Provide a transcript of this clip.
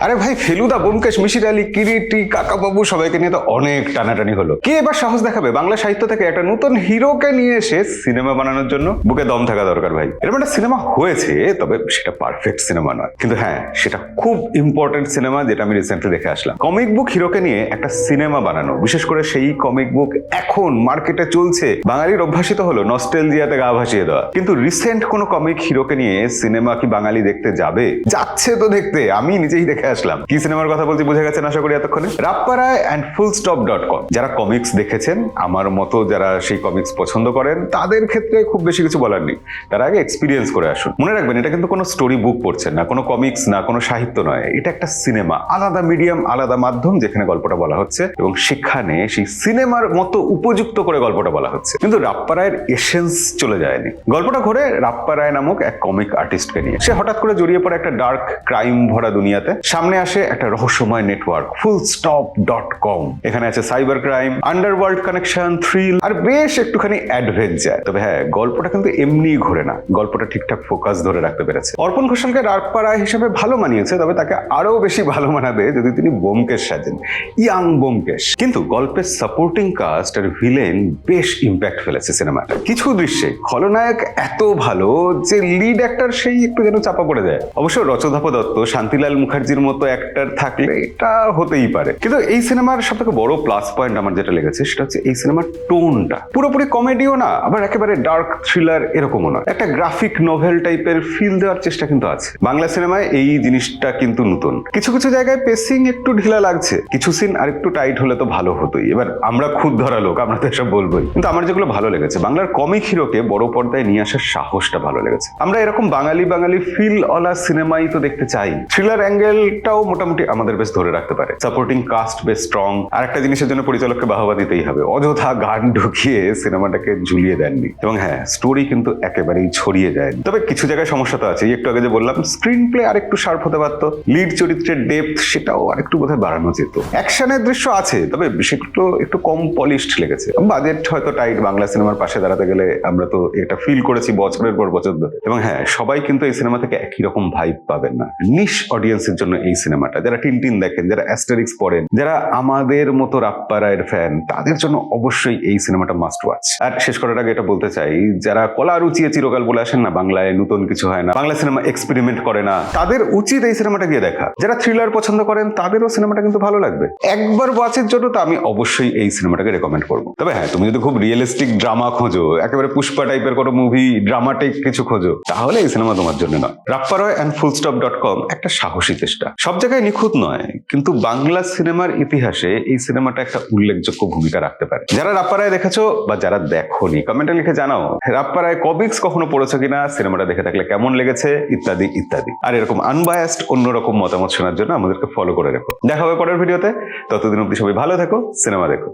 আরে ভাই, ফেলুদা, ব্যোমকেশ, মিসির আলী, কিরিটি, কাকাবাবু সবাইকে নিয়ে তো অনেক টানাটানি হলো। কে এবার সাহস দেখাবে বাংলা সাহিত্য থেকে একটা নতুন হিরোকে নিয়ে এসে সিনেমা বানানোর জন্য? বুকে দম থাকা দরকার ভাই। এরকম একটা সিনেমা হয়েছে, তবে সেটা পারফেক্ট সিনেমা নয়, কিন্তু হ্যাঁ, সেটা খুব ইম্পর্টেন্ট সিনেমা, যেটা আমি রিসেন্টলি দেখে আসলাম। কমিক বুক হিরোকে নিয়ে একটা সিনেমা বানানো, বিশেষ করে সেই কমিক বুক এখন মার্কেটে চলছে। বাঙালির অভ্যাসিত হলো নস্টেলজিয়াতে গা ভাসিয়ে দেওয়া, কিন্তু রিসেন্ট কোন কমিক হিরোকে নিয়ে সিনেমা কি বাঙালি দেখতে যাবে? যাচ্ছে তো দেখতে, আমি নিজেই দেখে আসলাম। কি সিনেমার কথা বলছি বুঝে গেছেন আশা করি এতক্ষণে। রাপ্পারায় অ্যান্ড fullstop.com। যারা কমিক্স দেখেছেন, আমার মতো যারা সেই কমিক্স পছন্দ করেন, তাদের ক্ষেত্রে খুব বেশি কিছু বলার নেই। তার আগে এক্সপিরিয়েন্স করে আসুন। মনে রাখবেন, এটা কিন্তু কোনো স্টোরি বুক পড়ছেন না, কোনো কমিক্স না, কোনো সাহিত্য নয়। এটা একটা সিনেমা, আলাদা মিডিয়াম, আলাদা মাধ্যম, যেখানে গল্পটা বলা হচ্ছে এবং সেখানে সেই সিনেমার মতো উপযুক্ত করে গল্পটা বলা হচ্ছে। কিন্তু রাপ্পারায়ের এসেন্স চলে যায়নি। গল্পটা ঘুরে রাপ্পারায় নামক এক কমিক আর্টিস্টকে নিয়ে। সে হঠাৎ করে জড়িয়ে পড়ে একটা ডার্ক ক্রাইম ভরা দুনিয়াতে। সামনে আসে একটা রহস্যময় নেটওয়ার্ক, fullstop.com। এখানে আছে cyber crime, underworld connection, thrill আর বেশ একটুখানি অ্যাডভেঞ্চার। তবে হ্যাঁ, গল্পটা কিন্তু এমনি ঘোরে না, গল্পটা ঠিকঠাক ফোকাস ধরে রাখতে পেরেছে। অর্পণ ঘোষালকে রাপ্পারায় হিসেবে ভালো মানিয়েছে, তবে তাকে আরো বেশি ভালো মানাবে যদি তিনি ব্যোমকেশ সাজেন, ইয়াং ব্যোমকেশ। কিন্তু গল্পের সাপোর্টিং কাস্ট আর ভিলেন বেশ ইম্প্যাক্ট ফেলেছে সিনেমাটা। কিছু দৃশ্যে খলনায়ক এত ভালো যে লিড অ্যাক্টর সেই একটু যেন চাপা পড়ে যায়। অবশ্য রচধাপ দত্ত, শান্তিলাল মুখার্জির মতো অ্যাক্টর থাকলে এটা হতেই পারে। কিন্তু এই সিনেমার সবথেকে বড় প্লাস পয়েন্ট আমার যেটা লেগেছে, সেটা হচ্ছে এই সিনেমার টোনটা। পুরোপুরি কমেডিও না, আবার একেবারে ডার্ক থ্রিলার এরকমও না। একটা গ্রাফিক নোভেল টাইপের ফিল দেওয়ার চেষ্টা কিন্তু আছে। বাংলা সিনেমায় এই জিনিসটা কিন্তু নতুন। কিছু কিছু জায়গায় পেসিং একটু ঢিলা লাগছে, কিছু সিন আর একটু টাইট হলে তো ভালো হতোই। এবার আমরা খুদ ধরা লোক, আমরা তো এসব বলবোই। কিন্তু আমার যেগুলো ভালো লেগেছে, বাংলার কমিক হিরোকে বড় পর্দায় নিয়ে আসার সাহসটা ভালো লেগেছে। আমরা এরকম বাঙালি বাঙালি ফিল ওলা সিনেমাই তো দেখতে চাই। থ্রিলার অ্যাঙ্গেলটাও মোটামুটি আমাদের বেশ ধরে রাখতে পারে। সাপোর্টিং কাস্ট বেশ স্ট্রং। আর একটা জিনিসের জন্য পরিচালককে বাহবা দিতেই হবে, অযথা গান ঢুকিয়ে সিনেমাটাকে ঝুলিয়ে দেননি। এবং হ্যাঁ, স্টোরি কিন্তু একেবারেই ছড়িয়ে যায়নি। তবে কিছু জায়গায় সমস্যা তো আছে। একটু আগে যে বললাম, স্ক্রিন প্লে আর একটু শার্প হতে পারতো। লিড চরিত্রের ডেপথ সেটাও আর একটু বোধহয় বাড়ানো যেত। অ্যাকশনের দৃশ্য আছে, তবে সেগুলো একটু কম পলিশড লেগেছে। বাজেট হয়তো টাইট, বাংলা সিনেমার পাশে দাঁড়াতে গেলে আমরা তো এটা ফিল করেছি বছরের পর বছর ধরে। এবং হ্যাঁ, সবাই কিন্তু এই সিনেমা থেকে একই রকম ভাইব পাবেন না। নিশ অডিয়েন্সের জন্য এই সিনেমাটা, যারা টিনটিন দেখেন, যারা অ্যাস্টেরিক্স পড়েন, যারা আমাদের মতো রাপ্পারায়ের ফ্যান, তাদের জন্য অবশ্যই এই সিনেমাটা মাস্ট ওয়াচ। আর শেষ করার আগে এটা বলতে চাই, যারা কলা রুচিয়ে চিরকাল বলে আসেন না বাংলায় নতুন কিছু হয় না, বাংলা সিনেমা এক্সপেরিমেন্ট করে না, তাদের উচিত এই সিনেমাটা গিয়ে দেখা। যারা থ্রিলার পছন্দ করেন, তাদেরও সিনেমাটা কিন্তু ভালো লাগবে। একবার ওয়াচের জন্য তো আমি অবশ্যই এই সিনেমাটাকে রেকমেন্ড করবো। তবে হ্যাঁ, তুমি যদি খুব রিয়েলিস্টিক ড্রামা খোঁজো, একেবারে পুষ্পা টাইপের কোনো মুভি, ড্রামাটিক কিছু খোঁজো, তাহলে এই সিনেমা তোমার জন্য নয়। রাপ্পারায় অ্যান্ড fullstop.com একটা সাহসী চেষ্টা। সব জায়গায় নিখুঁত নয়, কিন্তু বাংলা সিনেমার ইতিহাসে এই সিনেমাটা একটা উল্লেখযোগ্য ভূমিকা রাখতে পারে। যারা রাপ্পারায় দেখেছো বা যারা দেখোনি, কমেন্টে লিখে জানাও রাপ্পারায় কমিক্স কখনো পড়েছো কিনা, সিনেমাটা দেখে থাকলে কেমন লেগেছে, ইত্যাদি ইত্যাদি। আর এরকম আনবায়াসড অন্যরকম মতামত শোনার জন্য আমাদেরকে ফলো করে রেখো। দেখা হবে পরের ভিডিওতে। ততদিন অব্দি সবাই ভালো থেকো, সিনেমা দেখো।